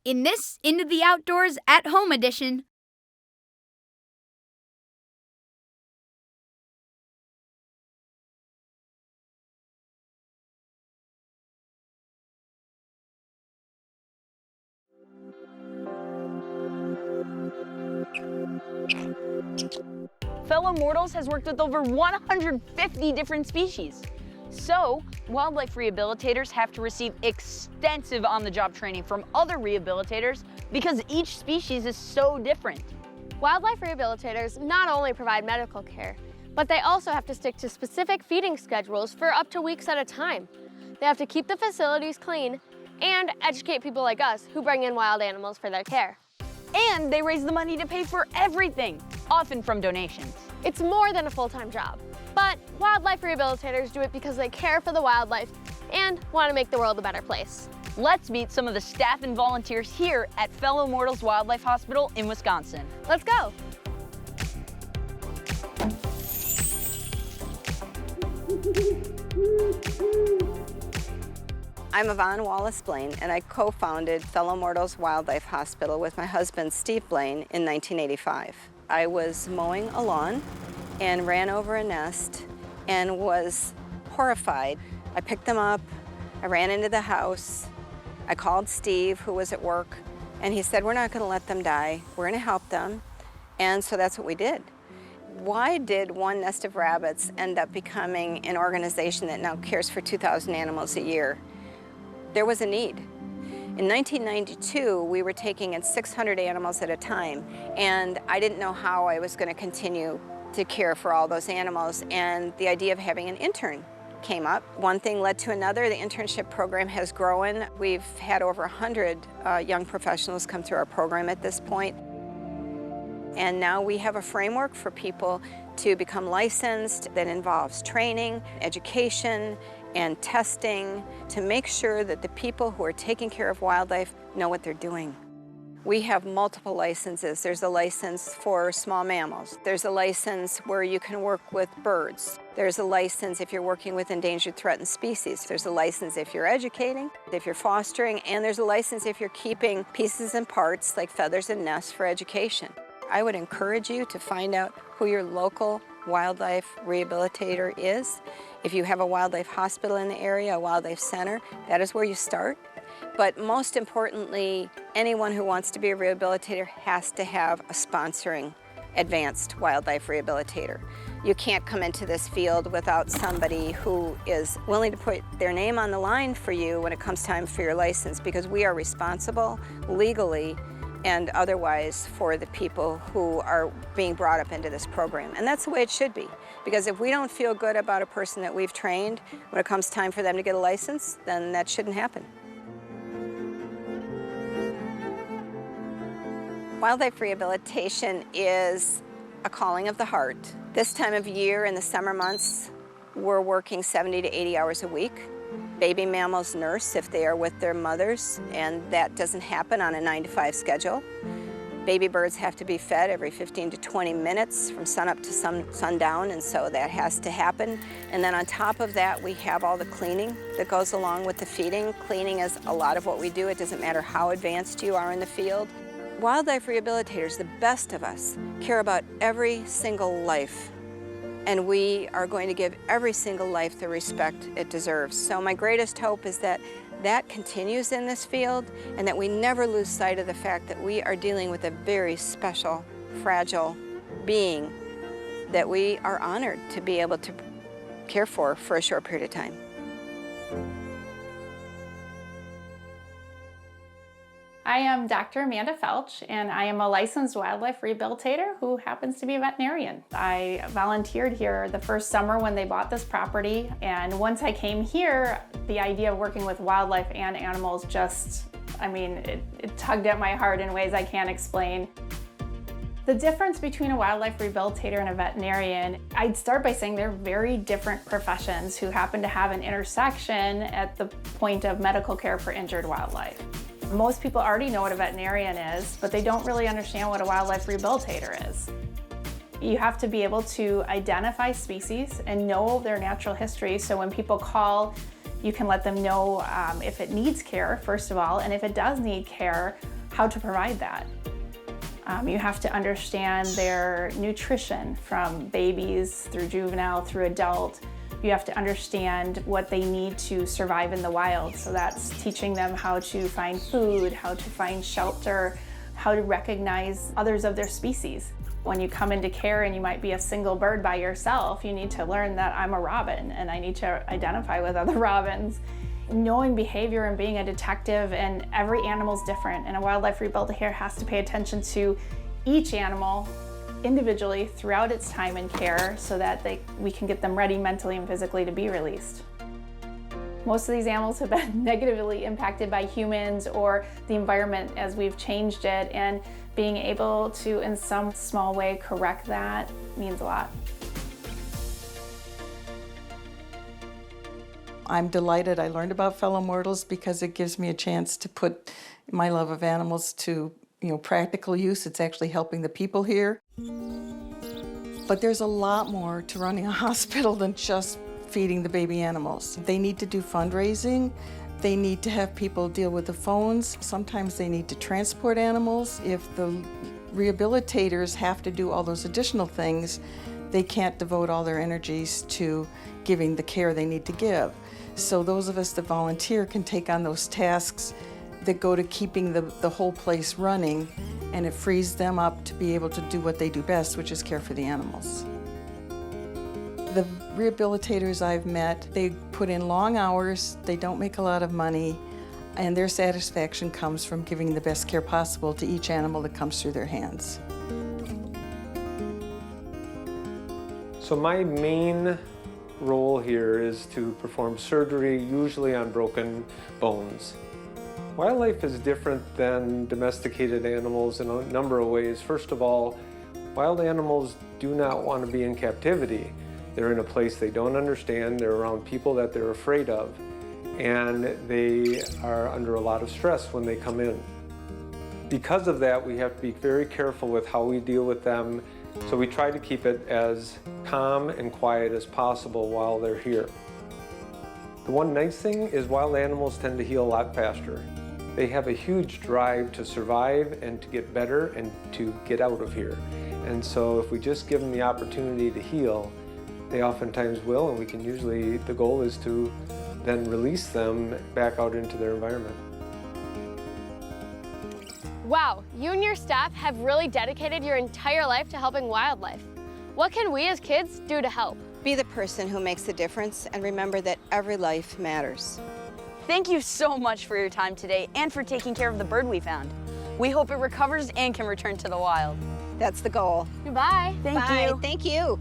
in this Into the Outdoors at Home edition. Fellow Mortals has worked with over 150 different species. So, wildlife rehabilitators have to receive extensive on-the-job training from other rehabilitators because each species is so different. Wildlife rehabilitators not only provide medical care, but they also have to stick to specific feeding schedules for up to weeks at a time. They have to keep the facilities clean and educate people like us who bring in wild animals for their care. And they raise the money to pay for everything, often from donations. It's more than a full-time job, but wildlife rehabilitators do it because they care for the wildlife and want to make the world a better place. Let's meet some of the staff and volunteers here at Fellow Mortals Wildlife Hospital in Wisconsin. Let's go. I'm Yvonne Wallace-Blaine, and I co-founded Fellow Mortals Wildlife Hospital with my husband, Steve Blaine, in 1985. I was mowing a lawn and ran over a nest and was horrified. I picked them up, I ran into the house, I called Steve, who was at work, and he said, we're not going to let them die, we're going to help them, and so that's what we did. Why did one nest of rabbits end up becoming an organization that now cares for 2,000 animals a year? There was a need. In 1992, we were taking in 600 animals at a time, and I didn't know how I was going to continue to care for all those animals, and the idea of having an intern came up. One thing led to another. The internship program has grown. We've had over 100 young professionals come through our program at this point. And now we have a framework for people to become licensed that involves training, education, and testing to make sure that the people who are taking care of wildlife know what they're doing. We have multiple licenses. There's a license for small mammals. There's a license where you can work with birds. There's a license if you're working with endangered, threatened species. There's a license if you're educating, if you're fostering, and there's a license if you're keeping pieces and parts like feathers and nests for education. I would encourage you to find out who your local wildlife rehabilitator is. If you have a wildlife hospital in the area, a wildlife center, that is where you start. But most importantly, anyone who wants to be a rehabilitator has to have a sponsoring advanced wildlife rehabilitator. You can't come into this field without somebody who is willing to put their name on the line for you when it comes time for your license, because we are responsible legally and otherwise for the people who are being brought up into this program. And that's the way it should be, because if we don't feel good about a person that we've trained when it comes time for them to get a license, then that shouldn't happen. Wildlife rehabilitation is a calling of the heart. This time of year in the summer months, we're working 70 to 80 hours a week. Baby mammals nurse if they are with their mothers, and that doesn't happen on a 9-to-5 schedule. Baby birds have to be fed every 15 to 20 minutes from sunup to sundown, and so that has to happen. And then on top of that, we have all the cleaning that goes along with the feeding. Cleaning is a lot of what we do. It doesn't matter how advanced you are in the field. Wildlife rehabilitators, the best of us, care about every single life. And we are going to give every single life the respect it deserves. So my greatest hope is that that continues in this field, and that we never lose sight of the fact that we are dealing with a very special, fragile being that we are honored to be able to care for a short period of time. I am Dr. Amanda Felch, and I am a licensed wildlife rehabilitator who happens to be a veterinarian. I volunteered here the first summer when they bought this property, and once I came here, the idea of working with wildlife and animals just, it tugged at my heart in ways I can't explain. The difference between a wildlife rehabilitator and a veterinarian, I'd start by saying they're very different professions who happen to have an intersection at the point of medical care for injured wildlife. Most people already know what a veterinarian is, but they don't really understand what a wildlife rehabilitator is. You have to be able to identify species and know their natural history, so when people call, you can let them know if it needs care, first of all, and if it does need care, how to provide that. You have to understand their nutrition from babies through juvenile through adult. You have to understand what they need to survive in the wild. So that's teaching them how to find food, how to find shelter, how to recognize others of their species. When you come into care and you might be a single bird by yourself, you need to learn that I'm a robin and I need to identify with other robins. Knowing behavior and being a detective, and every animal's different, and a wildlife rehabilitator has to pay attention to each animal individually throughout its time in care so that we can get them ready mentally and physically to be released. Most of these animals have been negatively impacted by humans or the environment as we've changed it, and being able to, in some small way, correct that means a lot. I'm delighted I learned about fellow mortals because it gives me a chance to put my love of animals to, practical use. It's actually helping the people here. But there's a lot more to running a hospital than just feeding the baby animals. They need to do fundraising. They need to have people deal with the phones. Sometimes they need to transport animals. If the rehabilitators have to do all those additional things, they can't devote all their energies to giving the care they need to give. So those of us that volunteer can take on those tasks that go to keeping the whole place running, and it frees them up to be able to do what they do best, which is care for the animals. The rehabilitators I've met, they put in long hours, they don't make a lot of money, and their satisfaction comes from giving the best care possible to each animal that comes through their hands. So my main role here is to perform surgery, usually on broken bones. Wildlife is different than domesticated animals in a number of ways. First of all, wild animals do not want to be in captivity. They're in a place they don't understand, they're around people that they're afraid of, and they are under a lot of stress when they come in. Because of that, we have to be very careful with how we deal with them. So we try to keep it as calm and quiet as possible while they're here. The one nice thing is wild animals tend to heal a lot faster. They have a huge drive to survive and to get better and to get out of here. And so if we just give them the opportunity to heal, they oftentimes will, and we can usually, the goal is to then release them back out into their environment. Wow, you and your staff have really dedicated your entire life to helping wildlife. What can we as kids do to help? Be the person who makes a difference, and remember that every life matters. Thank you so much for your time today and for taking care of the bird we found. We hope it recovers and can return to the wild. That's the goal. Goodbye. Thank Bye. you. Thank you.